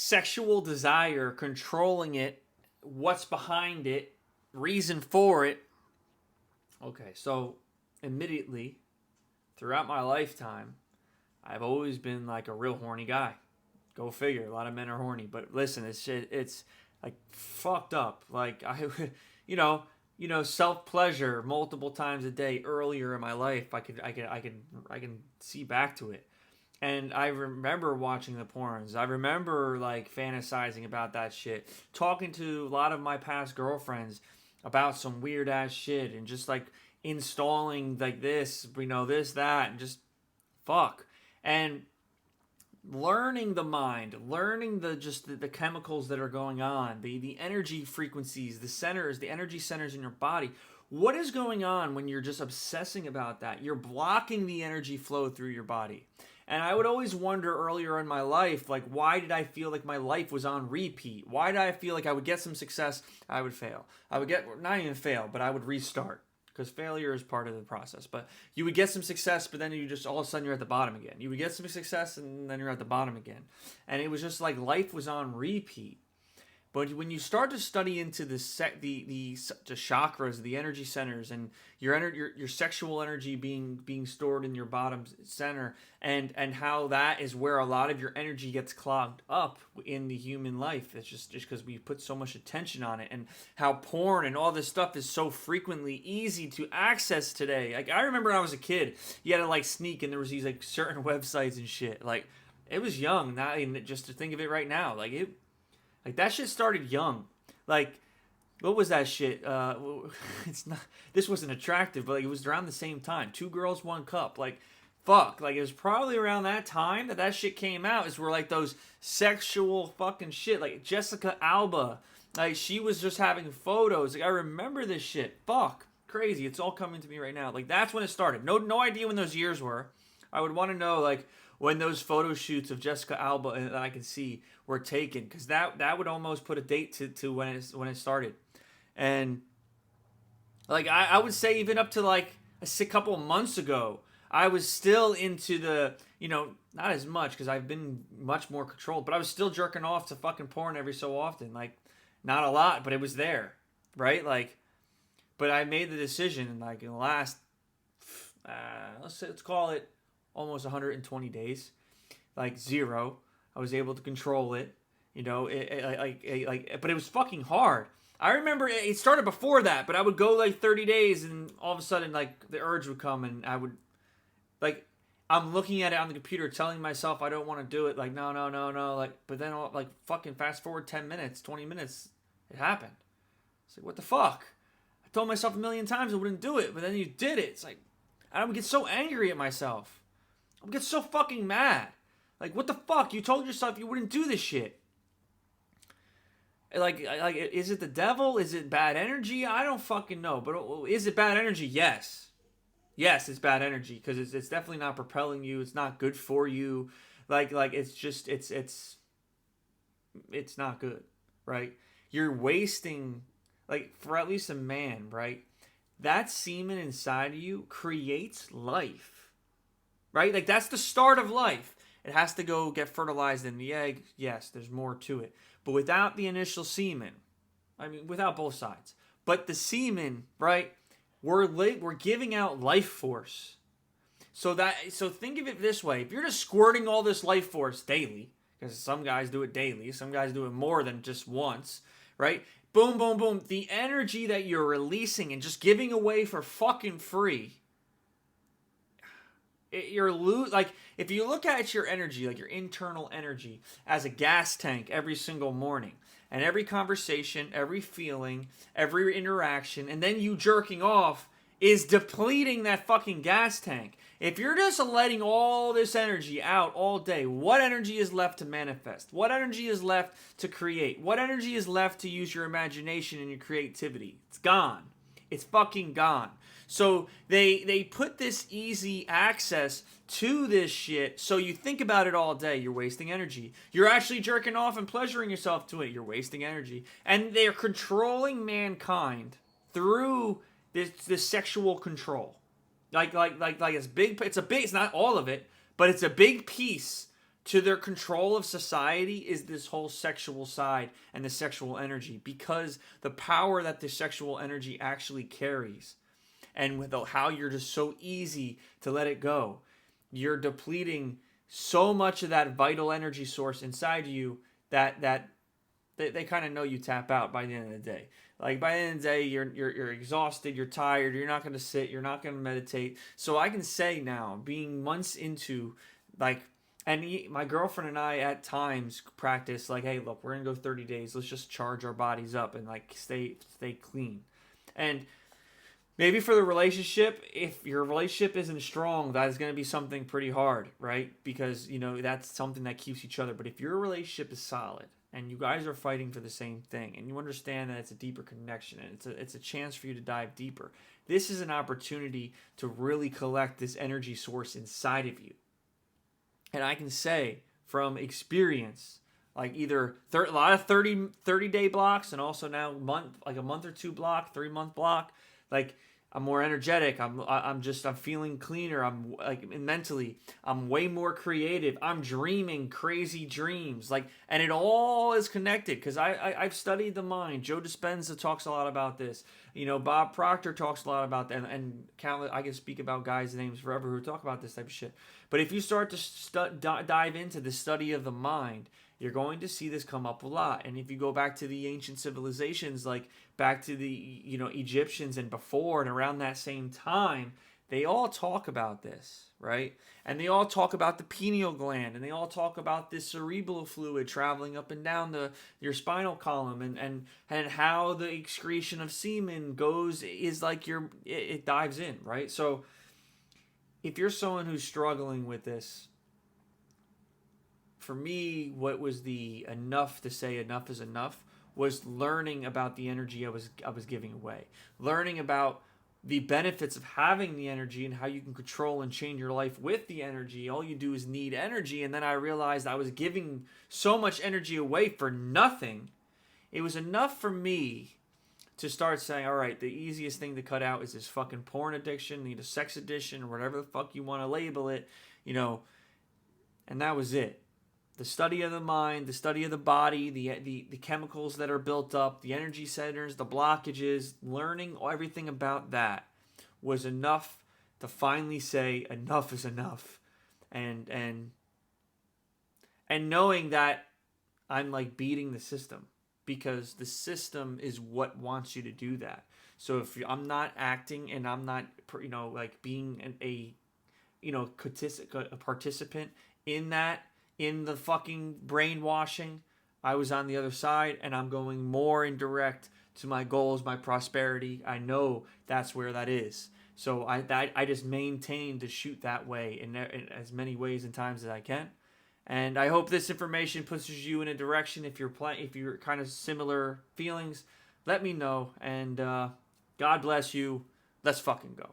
sexual desire, controlling it, what's behind it, reason for it. Okay, so immediately throughout my lifetime, I've always been like a real horny guy. Go figure. A lot of men are horny, but listen, it's like fucked up. Like I, you know, self pleasure multiple times a day. Earlier in my life, I can see back to it, and I remember watching the porns. I remember like fantasizing about that shit, talking to a lot of my past girlfriends about some weird ass shit, and just like installing like this, this, that, and just fuck. And learning the mind, learning the chemicals that are going on, the energy frequencies, the energy centers in your body. What is going on when you're just obsessing about that? You're blocking the energy flow through your body. And I would always wonder earlier in my life, like, why did I feel like my life was on repeat? Why did I feel like I would get some success, I would fail? I would get, not even fail, but I would restart, because failure is part of the process. But you would get some success, but then you just all of a sudden you're at the bottom again. You would get some success, and then you're at the bottom again. And it was just like life was on repeat. But when you start to study into the chakras, the energy centers, and your sexual energy being stored in your bottom center, and how that is where a lot of your energy gets clogged up in the human life. It's just because we put so much attention on it, and how porn and all this stuff is so frequently easy to access today. Like I remember when I was a kid, you had to like sneak, and there was these like certain websites and shit. Like it was young. Not just to think of it right now, like that shit started young. Like, what was that shit? It's not. This wasn't attractive, but like, it was around the same time. Two girls, one cup. Like, fuck. Like it was probably around that time that shit came out. Is where like those sexual fucking shit. Like Jessica Alba. Like she was just having photos. Like I remember this shit. Fuck. Crazy. It's all coming to me right now. Like that's when it started. No idea when those years were. I would want to know like when those photo shoots of Jessica Alba that I can see were taken, because that would almost put a date to when it started. And like I would say even up to like a couple of months ago, I was still into the not as much because I've been much more controlled, but I was still jerking off to fucking porn every so often. Like not a lot, but it was there, right? Like, but I made the decision like in the last let's call it almost 120 days, like zero. I was able to control it, but it was fucking hard. I remember it started before that, but I would go like 30 days, and all of a sudden, like the urge would come, and I would, like, I'm looking at it on the computer, telling myself I don't want to do it. Like, no, like, but then like fucking fast forward 10 minutes, 20 minutes, it happened. It's like, what the fuck? I told myself a million times I wouldn't do it, but then you did it. It's like, I would get so angry at myself. I would get so fucking mad. Like, what the fuck? You told yourself you wouldn't do this shit. Like, is it the devil? Is it bad energy? I don't fucking know. But is it bad energy? Yes. Yes, it's bad energy because it's definitely not propelling you. It's not good for you. Like it's just it's not good, right? You're wasting, like, for at least a man, right? That semen inside of you creates life, right? Like that's the start of life. It has to go get fertilized in the egg. Yes, there's more to it. But without the initial semen, I mean, without both sides, but the semen, right? We're giving out life force. So think of it this way: if you're just squirting all this life force daily, because some guys do it daily, some guys do it more than just once, right? Boom, boom, boom. The energy that you're releasing and just giving away for fucking free. Like if you look at your energy, like your internal energy, as a gas tank every single morning, and every conversation, every feeling, every interaction, and then you jerking off is depleting that fucking gas tank. If you're just letting all this energy out all day, what energy is left to manifest? What energy is left to create? What energy is left to use your imagination and your creativity? It's gone. It's fucking gone. So they put this easy access to this shit, so you think about it all day. You're wasting energy. You're actually jerking off and pleasuring yourself to it. You're wasting energy. And they're controlling mankind through this sexual control. Like it's big. It's not all of it, but it's a big piece to their control of society is this whole sexual side and the sexual energy, because the power that the sexual energy actually carries, and with how you're just so easy to let it go, you're depleting so much of that vital energy source inside you that they kind of know you tap out by the end of the day. Like by the end of the day, you're exhausted, you're tired, you're not going to sit, you're not going to meditate. So I can say now, being months into, like, and my girlfriend and I at times practice like, hey, look, we're gonna go 30 days. Let's just charge our bodies up and like stay clean. And maybe for the relationship, if your relationship isn't strong, that is going to be something pretty hard, right? Because, that's something that keeps each other. But if your relationship is solid and you guys are fighting for the same thing and you understand that it's a deeper connection and it's a chance for you to dive deeper, this is an opportunity to really collect this energy source inside of you. And I can say from experience, like either a lot of 30-day blocks and also now a month or two block, 3-month block, like I'm more energetic. I'm feeling cleaner. I'm like mentally, I'm way more creative. I'm dreaming crazy dreams. Like, and it all is connected because I've studied the mind. Joe Dispenza talks a lot about this. Bob Proctor talks a lot about that, and countless. I can speak about guys' names forever who talk about this type of shit. But if you start to dive into the study of the mind, you're going to see this come up a lot. And if you go back to the ancient civilizations, like back to the Egyptians and before and around that same time, they all talk about this, right? And they all talk about the pineal gland, and they all talk about this cerebral fluid traveling up and down your spinal column, and how the excretion of semen is like it dives in, right? So if you're someone who's struggling with this, for me, what was the enough to say enough is enough was learning about the energy I was giving away, learning about the benefits of having the energy and how you can control and change your life with the energy. All you do is need energy. And then I realized I was giving so much energy away for nothing. It was enough for me to start saying, all right, the easiest thing to cut out is this fucking porn addiction, need a sex addiction, or whatever the fuck you want to label it, and that was it. The study of the mind, the study of the body, the chemicals that are built up, the energy centers, the blockages, learning everything about that was enough to finally say enough is enough. And knowing that I'm like beating the system, because the system is what wants you to do that. So if I'm not acting and I'm not, like being a participant in that, in the fucking brainwashing, I was on the other side, and I'm going more indirect to my goals, my prosperity. I know that's where that is. So I just maintain to shoot that way in as many ways and times as I can. And I hope this information pushes you in a direction. If you're kind of similar feelings, let me know. And God bless you. Let's fucking go.